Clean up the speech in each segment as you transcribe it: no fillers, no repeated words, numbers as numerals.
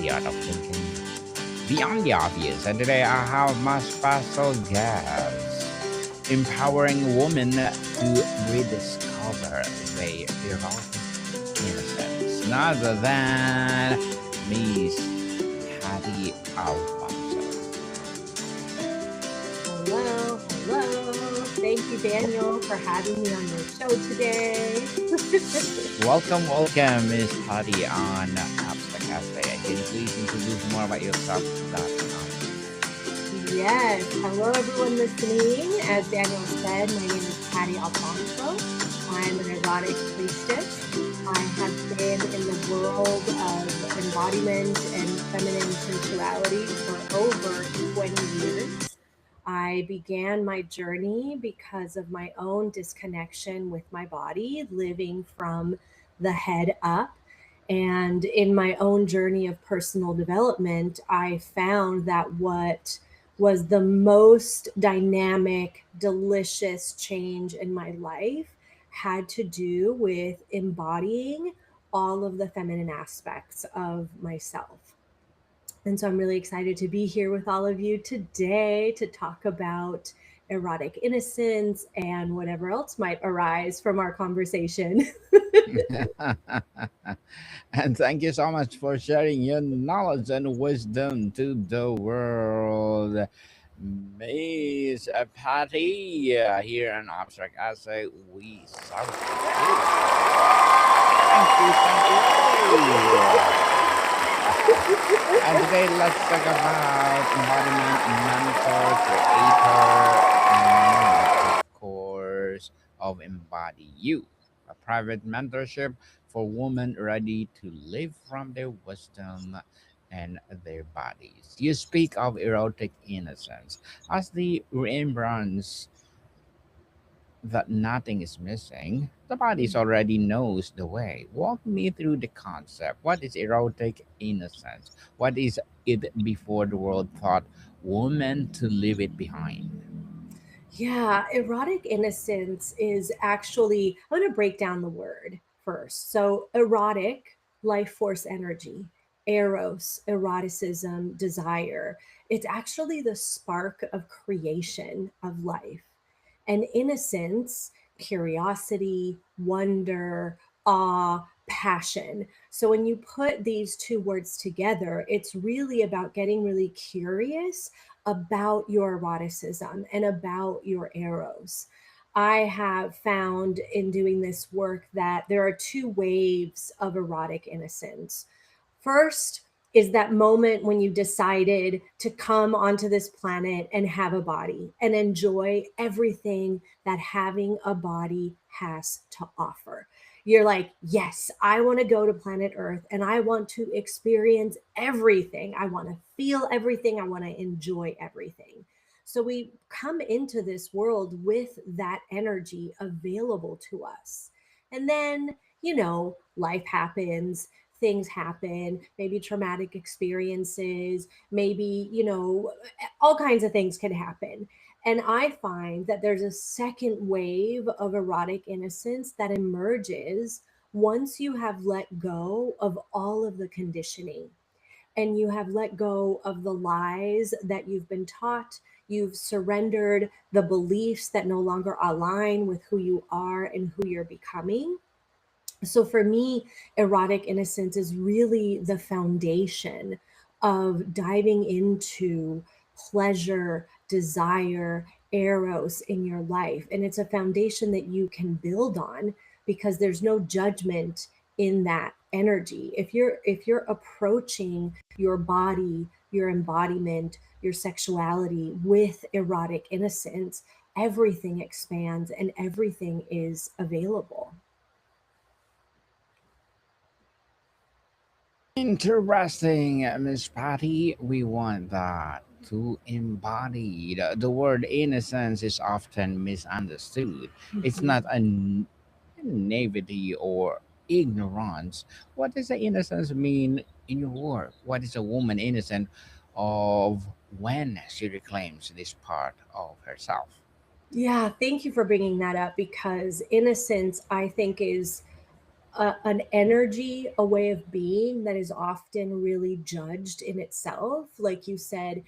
the art of thinking beyond the obvious. And today I have my special guest, empowering women to rediscover their erotic innocence, none other than Miss Patty Alfonso. Hello, hello. Thank you, Daniel, for having me on your show today. Welcome, welcome, Miss Patty on Abstract Cafe. Can you please introduce more about yourself to that Yes, hello, everyone listening. As Daniel said, my name is Patty Alfonso. I'm an erotic priestess. I have been in the world of embodiment and feminine sensuality for over 20 years. I began my journey because of my own disconnection with my body, living from the head up. And in my own journey of personal development, I found that what was the most dynamic, delicious change in my life had to do with embodying all of the feminine aspects of myself. And so I'm really excited to be here with all of you today to talk about erotic innocence and whatever else might arise from our conversation. time? And thank you so much for sharing your knowledge and wisdom to the world. Miss Patty, here in Abstract Essay, we celebrate you. Thank you. And today, let's talk about embodiment, mentor, creator, and of course, of Embody You, a private mentorship for women ready to live from their wisdom and their bodies. You speak of erotic innocence as the remembrance that nothing is missing. The body already knows the way. Walk me through the concept. What is erotic innocence? What is it before the world thought women to leave it behind? Yeah, erotic innocence is actually, I'm going to break down the word first. So, erotic, life force energy, eros, eroticism, desire. It's actually the spark of creation of life. And innocence, curiosity, wonder, awe, passion. So, when you put these two words together, it's really about getting really curious about your eroticism and about your eros. I have found in doing this work that there are two waves of erotic innocence. First is that moment when you decided to come onto this planet and have a body and enjoy everything that having a body has to offer. You're like, yes, I want to go to planet Earth and I want to experience everything. I want to feel everything. I want to enjoy everything. So we come into this world with that energy available to us. And then, life happens, things happen, maybe traumatic experiences, maybe, all kinds of things can happen. And I find that there's a second wave of erotic innocence that emerges once you have let go of all of the conditioning and you have let go of the lies that you've been taught. You've surrendered the beliefs that no longer align with who you are and who you're becoming. So for me, erotic innocence is really the foundation of diving into pleasure, desire, eros in your life. And it's a foundation that you can build on because there's no judgment in that energy. If you're approaching your body, your embodiment, your sexuality with erotic innocence, everything expands and everything is available. Interesting, Miss Patty. We want that to embody. The word innocence is often misunderstood. It's Mhm. not naivety or ignorance. What does the innocence mean in your work? What is a woman innocent of when she reclaims this part of herself? Yeah, thank you for bringing that up because innocence, I think, is an energy, a way of being that is often really judged in itself. Like you said,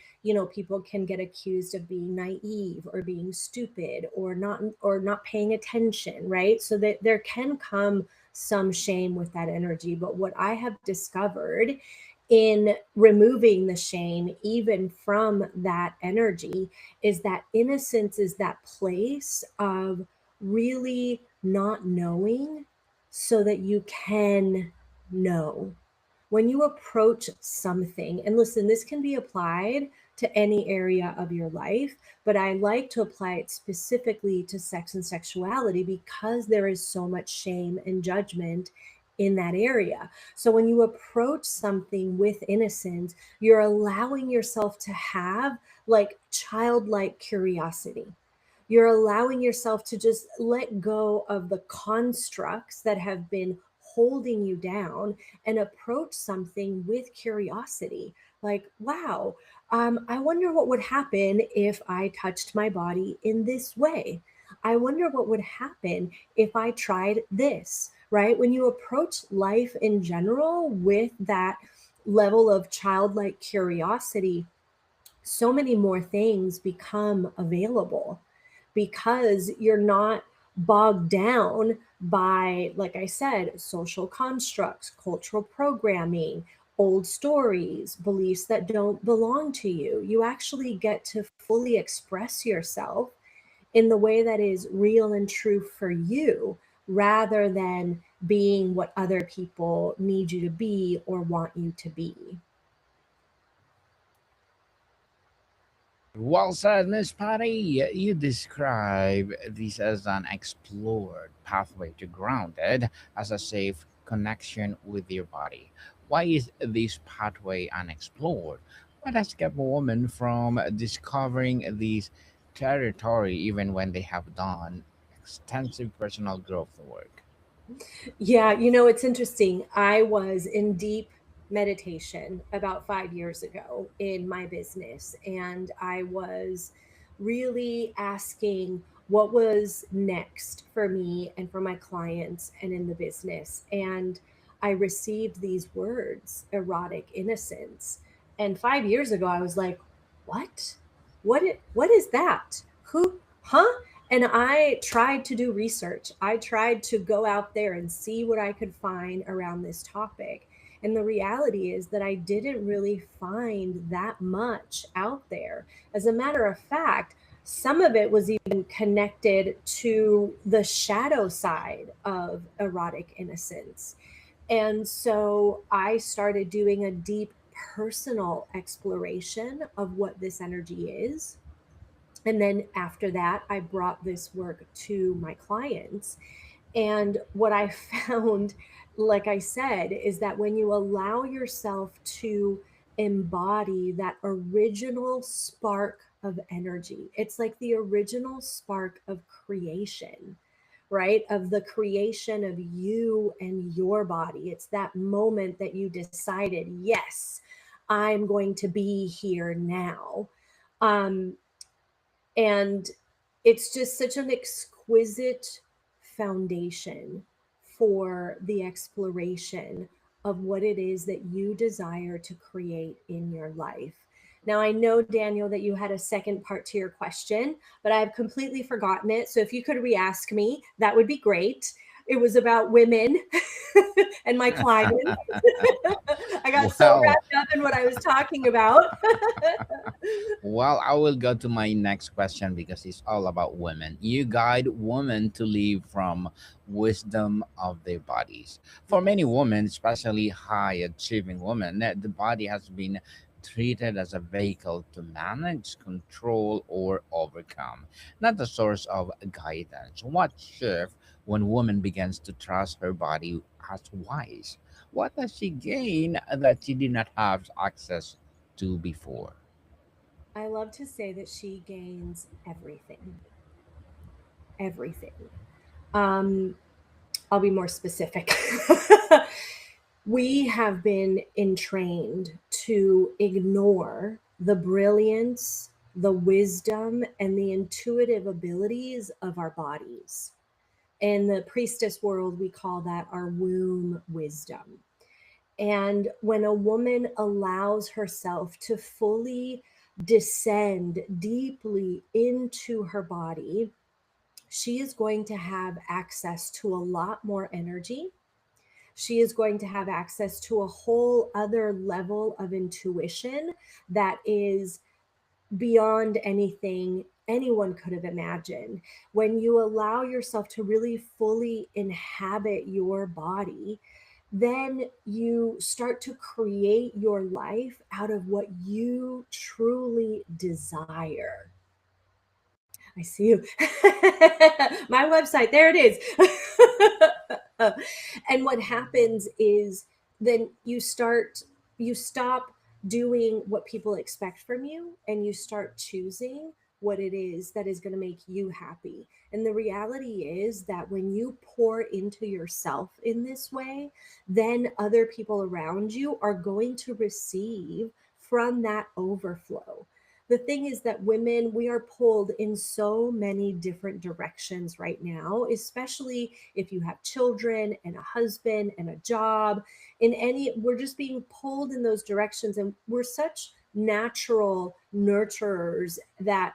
people can get accused of being naive or being stupid or not paying attention, right? So that there can come some shame with that energy. But what I have discovered in removing the shame even from that energy is that innocence is that place of really not knowing so that you can know. When you approach something, and listen, this can be applied to any area of your life, but I like to apply it specifically to sex and sexuality because there is so much shame and judgment in that area. So when you approach something with innocence, you're allowing yourself to have like childlike curiosity. You're allowing yourself to just let go of the constructs that have been holding you down and approach something with curiosity. Like, wow, I wonder what would happen if I touched my body in this way. I wonder what would happen if I tried this, right? When you approach life in general with that level of childlike curiosity, so many more things become available because you're not bogged down by, like I said, social constructs, cultural programming, old stories, beliefs that don't belong to you. You actually get to fully express yourself in the way that is real and true for you rather than being what other people need you to be or want you to be. Well said, Miss Patty. You describe this as an explored pathway to grounded as a safe connection with your body. Why is this pathway unexplored? What has kept women from discovering this territory even when they have done extensive personal growth work? Yeah, it's interesting. I was in deep meditation about 5 years ago in my business, and I was really asking what was next for me and for my clients and in the business. And I received these words, erotic innocence. And 5 years ago, I was like, what? What is that? Who, huh? And I tried to do research. I tried to go out there and see what I could find around this topic. And the reality is that I didn't really find that much out there. As a matter of fact, some of it was even connected to the shadow side of erotic innocence. And so I started doing a deep personal exploration of what this energy is, and then after that, I brought this work to my clients. And what I found, like I said, is that when you allow yourself to embody that original spark of energy, it's like the original spark of creation, right? Of the creation of you and your body. It's that moment that you decided, yes, I'm going to be here now. Um, and it's just such an exquisite foundation for the exploration of what it is that you desire to create in your life. Now, I know, Daniel, that you had a second part to your question, but I've completely forgotten it. So if you could re ask me, that would be great. It was about women and my clients. I got so Well, wrapped up in what I was talking about. Well, I will go to my next question because it's all about women. You guide women to live from wisdom of their bodies. For many women, especially high achieving women, the body has been treated as a vehicle to manage, control, or overcome, not the source of guidance. What shift when woman begins to trust her body as wise? What does she gain that she did not have access to before? I love to say that she gains everything, everything. Um, I'll be more specific. We have been entrained to ignore the brilliance, the wisdom, and the intuitive abilities of our bodies. In the priestess world, we call that our womb wisdom. And when a woman allows herself to fully descend deeply into her body, she is going to have access to a lot more energy. She is going to have access to a whole other level of intuition that is beyond anything anyone could have imagined. When you allow yourself to really fully inhabit your body, then you start to create your life out of what you truly desire. I see you. My website, there it is. And what happens is then you stop doing what people expect from you and you start choosing what it is that is going to make you happy. And the reality is that when you pour into yourself in this way, then other people around you are going to receive from that overflow. The thing is that women, we are pulled in so many different directions right now, especially if you have children and a husband and a job. In any, we're just being pulled in those directions, and we're such natural nurturers that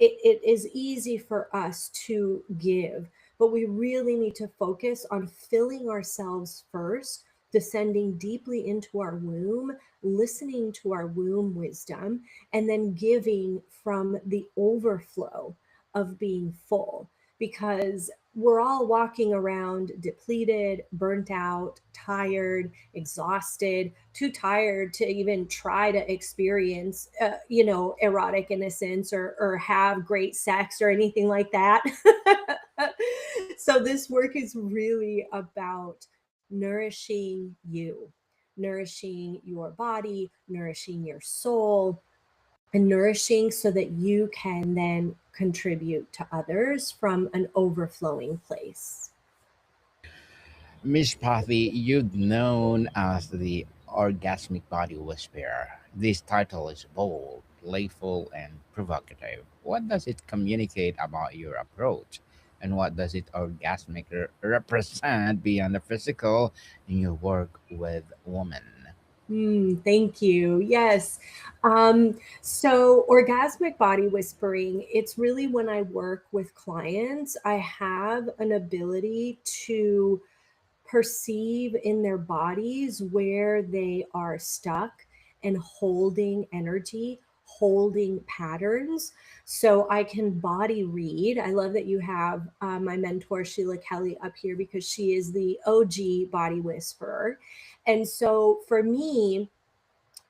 it is easy for us to give. But we really need to focus on filling ourselves first, descending deeply into our womb, listening to our womb wisdom, and then giving from the overflow of being full, because we're all walking around depleted, burnt out, tired, exhausted, too tired to even try to experience erotic innocence or have great sex or anything like that. So this work is really about nourishing you, nourishing your body, nourishing your soul, and nourishing so that you can then contribute to others from an overflowing place. Miss Pathy, you're known as the orgasmic body whisperer. This title is bold, playful, and provocative. What does it communicate about your approach? And what does it orgasmic represent beyond the physical in your work with women? Thank you. Yes. So orgasmic body whispering, it's really when I work with clients, I have an ability to perceive in their bodies where they are stuck and holding energy, holding patterns. So I can body read. I love that you have my mentor, Sheila Kelly, up here because she is the OG body whisperer. And so for me,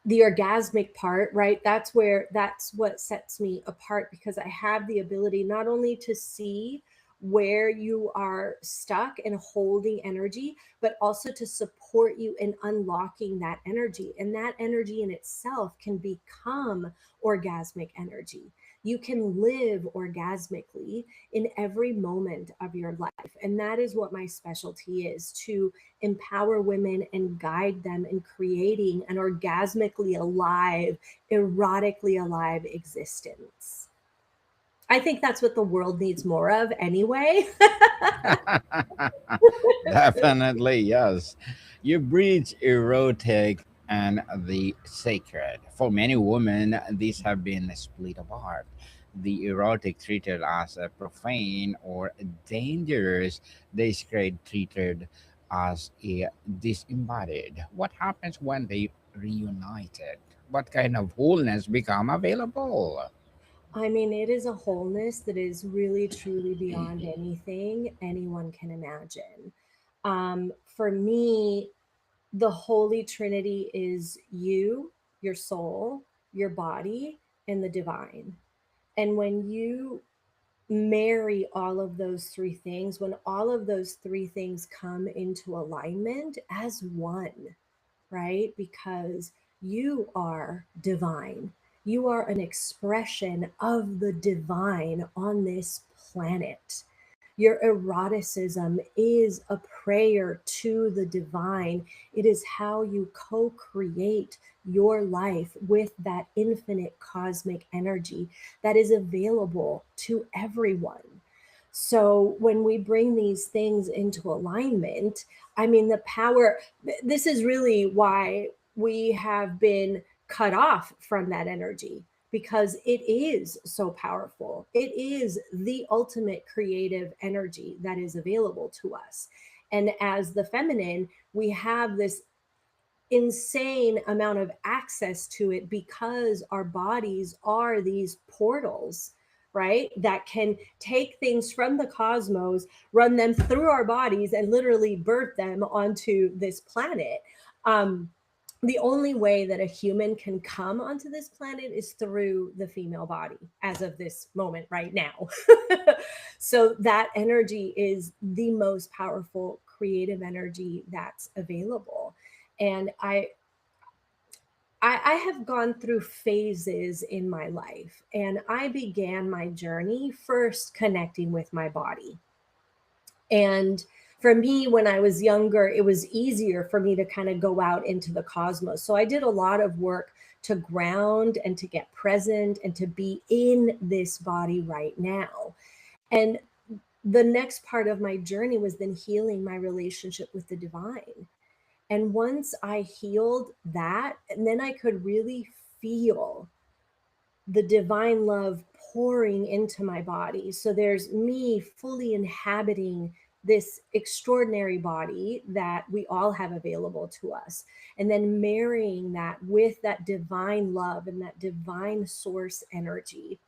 the orgasmic part, right? That's what sets me apart, because I have the ability not only to see where you are stuck and holding energy, but also to support you in unlocking that energy. And that energy in itself can become orgasmic energy. You can live orgasmically in every moment of your life. And that is what my specialty is, to empower women and guide them in creating an orgasmically alive, erotically alive existence. I think that's what the world needs more of anyway. Definitely, yes. You bridge erotic and the sacred. For many women, these have been split apart. The erotic treated as a profane or dangerous, the sacred treated as a disembodied. What happens when they reunited? What kind of wholeness become available? I mean, it is a wholeness that is really, truly beyond anything anyone can imagine. For me, the Holy Trinity is you, your soul, your body, and the divine. And when you marry all of those three things, when all of those three things come into alignment as one, right? Because you are divine. You are an expression of the divine on this planet. Your eroticism is a prayer to the divine. It is how you co create your life with that infinite cosmic energy that is available to everyone. So when we bring these things into alignment, I mean, the power, this is really why we have been cut off from that energy, because it is so powerful. It is the ultimate creative energy that is available to us. And as the feminine, we have this insane amount of access to it because our bodies are these portals, right? That can take things from the cosmos, run them through our bodies, and literally birth them onto this planet. Um, the only way that a human can come onto this planet is through the female body as of this moment right now. So that energy is the most powerful creative energy that's available. And I have gone through phases in my life, and I began my journey first connecting with my body. And for me, when I was younger, it was easier for me to kind of go out into the cosmos. So I did a lot of work to ground and to get present and to be in this body right now. And the next part of my journey was then healing my relationship with the divine. And once I healed that, and then I could really feel the divine love pouring into my body. So there's me fully inhabiting this extraordinary body that we all have available to us. And then marrying that with that divine love and that divine source energy,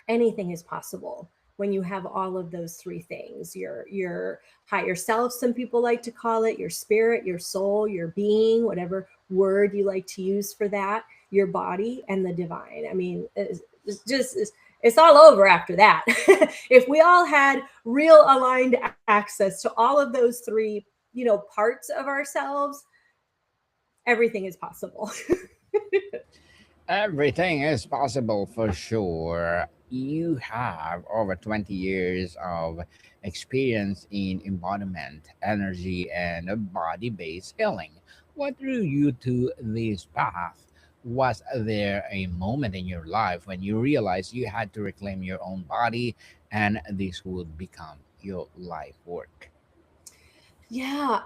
anything is possible when you have all of those three things: your higher self, some people like to call it, your spirit, your soul, your being, whatever word you like to use for that, your body, and the divine. I mean, it's just it's all over after that. If we all had real aligned access to all of those three, parts of ourselves, everything is possible. Everything is possible for sure. You have over 20 years of experience in embodiment, energy, and body based healing. What drew you to this path? Was there a moment in your life when you realized you had to reclaim your own body and this would become your life work? Yeah,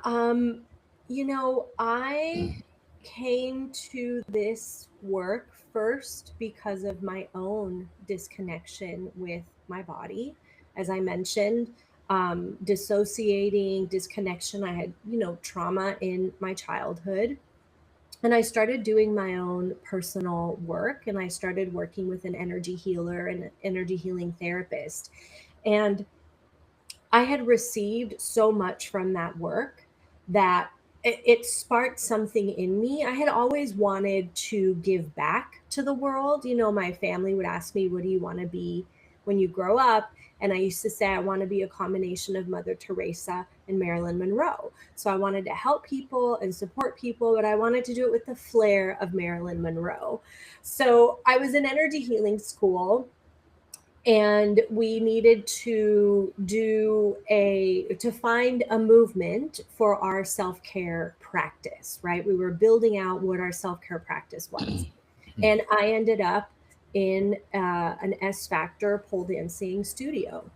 I came to this work first because of my own disconnection with my body. As I mentioned, dissociating, disconnection. I had, trauma in my childhood. And I started doing my own personal work, and I started working with an energy healer and an energy healing therapist. And I had received so much from that work that it sparked something in me. I had always wanted to give back to the world. My family would ask me, "What do you want to be when you grow up?" And I used to say, "I want to be a combination of Mother Teresa and Marilyn Monroe." So I wanted to help people and support people, but I wanted to do it with the flair of Marilyn Monroe. So I was in energy healing school, and we needed to find a movement for our self-care practice, right? We were building out what our self-care practice was, and I ended up in an S Factor pole dancing studio.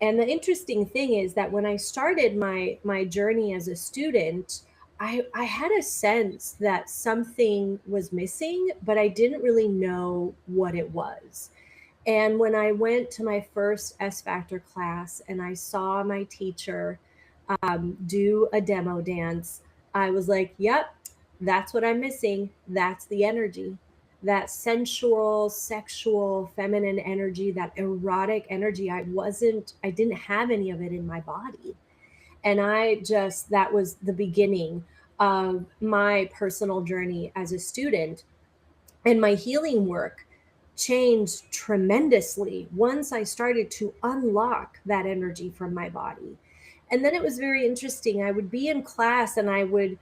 And the interesting thing is that when I started my journey as a student, I had a sense that something was missing, but I didn't really know what it was. And when I went to my first S Factor class and I saw my teacher do a demo dance, I was like, yep, that's what I'm missing. That's the energy. That sensual, sexual, feminine energy, that erotic energy. I didn't have any of it in my body. And that was the beginning of my personal journey as a student, and my healing work changed tremendously once I started to unlock that energy from my body. And then it was very interesting. I would be in class and I would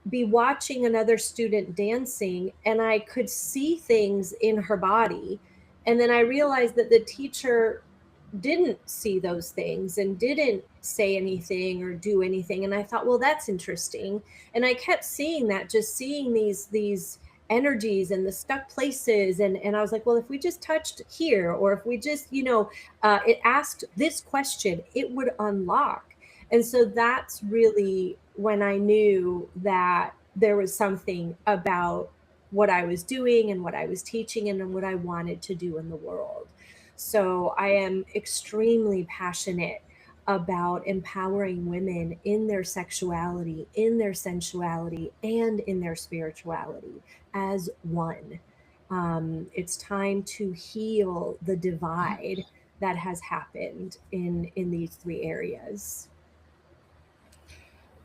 be watching another student dancing, and I could see things in her body. And then I realized that the teacher didn't see those things and didn't say anything or do anything. And I thought, well, that's interesting. And I kept seeing that, just seeing these energies and the stuck places. And I was like, well, if we just touched here, or if we just, it asked this question, it would unlock. And so that's really when I knew that there was something about what I was doing and what I was teaching and what I wanted to do in the world. So I am extremely passionate about empowering women in their sexuality, in their sensuality, and in their spirituality as one. It's time to heal the divide that has happened in these three areas.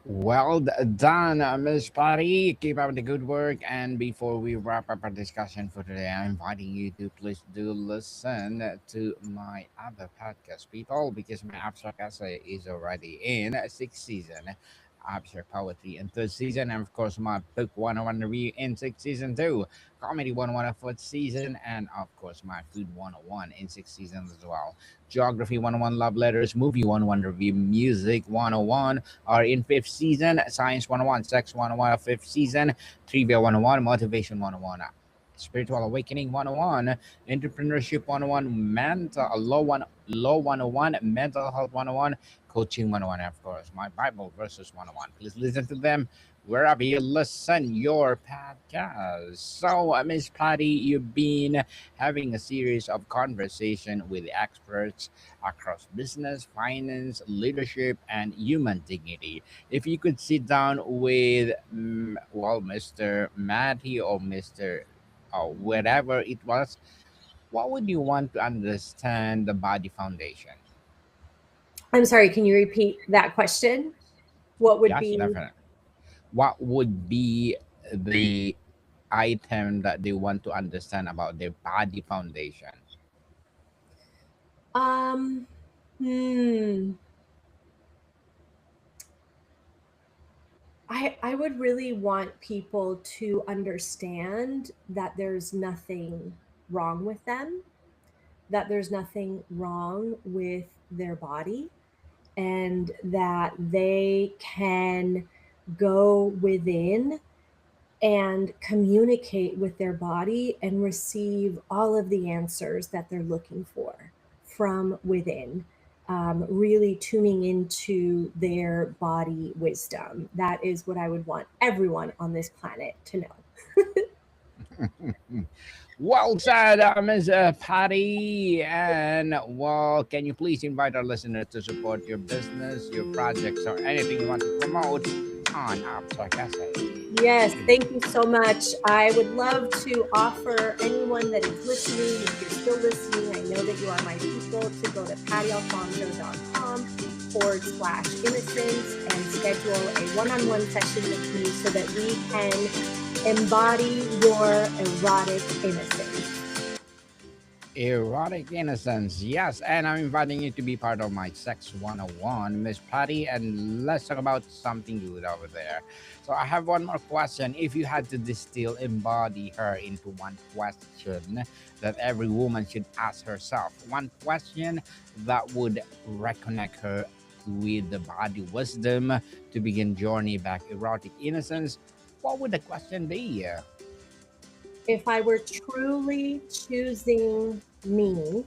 Well done, Miss Patty. Keep up the good work. And before we wrap up our discussion for today, I'm inviting you to please do listen to my other podcast, people, because my abstract essay is already in sixth season. Abstract poetry in third season, and of course, my book 101 review in sixth season too. Comedy 101 in fourth season, and of course, my food 101 in sixth season as well. Geography 101 love letters, movie 101 review, music 101 are in fifth season, science 101, sex 101 fifth season, trivia 101, motivation 101, spiritual awakening 101, entrepreneurship 101, mental law 101, mental health 101, coaching 101, and of course my Bible verses 101. Please listen to them wherever you listen your podcast. So, Miss Patty, you've been having a series of conversation with experts across business, finance, leadership, and human dignity. If you could sit down with, Mr. Matty or Mr. Whatever it was, what would you want to understand the body foundation? I'm sorry, can you repeat that question? What would Yes, be definitely. What would be the item that they want to understand about their body foundation? um hmm I would really want people to understand that there's nothing wrong with them, that there's nothing wrong with their body, and that they can go within and communicate with their body and receive all of the answers that they're looking for from within. Really tuning into their body wisdom. That is what I would want everyone on this planet to know. Well said, Ms. Patty. And well, can you please invite our listeners to support your business, your projects, or anything you want to promote on Abstract Essay? Yes, thank you so much. I would love to offer anyone that is listening, if you're still listening, I know that you are my people, to go to pattyalfonso.com/innocence and schedule a one-on-one session with me so that we can embody your erotic innocence. Erotic innocence, yes. And I'm inviting you to be part of my Sex 101, Miss Patty, and let's talk about something good over there. So I have one more question. If you had to distill embody her into one question that every woman should ask herself, one question that would reconnect her with the body wisdom to begin journey back erotic innocence, what would the question be? If I were truly choosing me,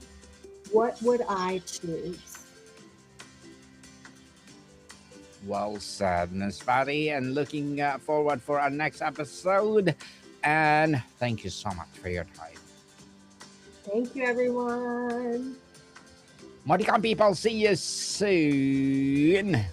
what would I choose? Well said, Miss Patty, and looking forward for our next episode. And thank you so much for your time. Thank you, everyone. Modicon people, see you soon.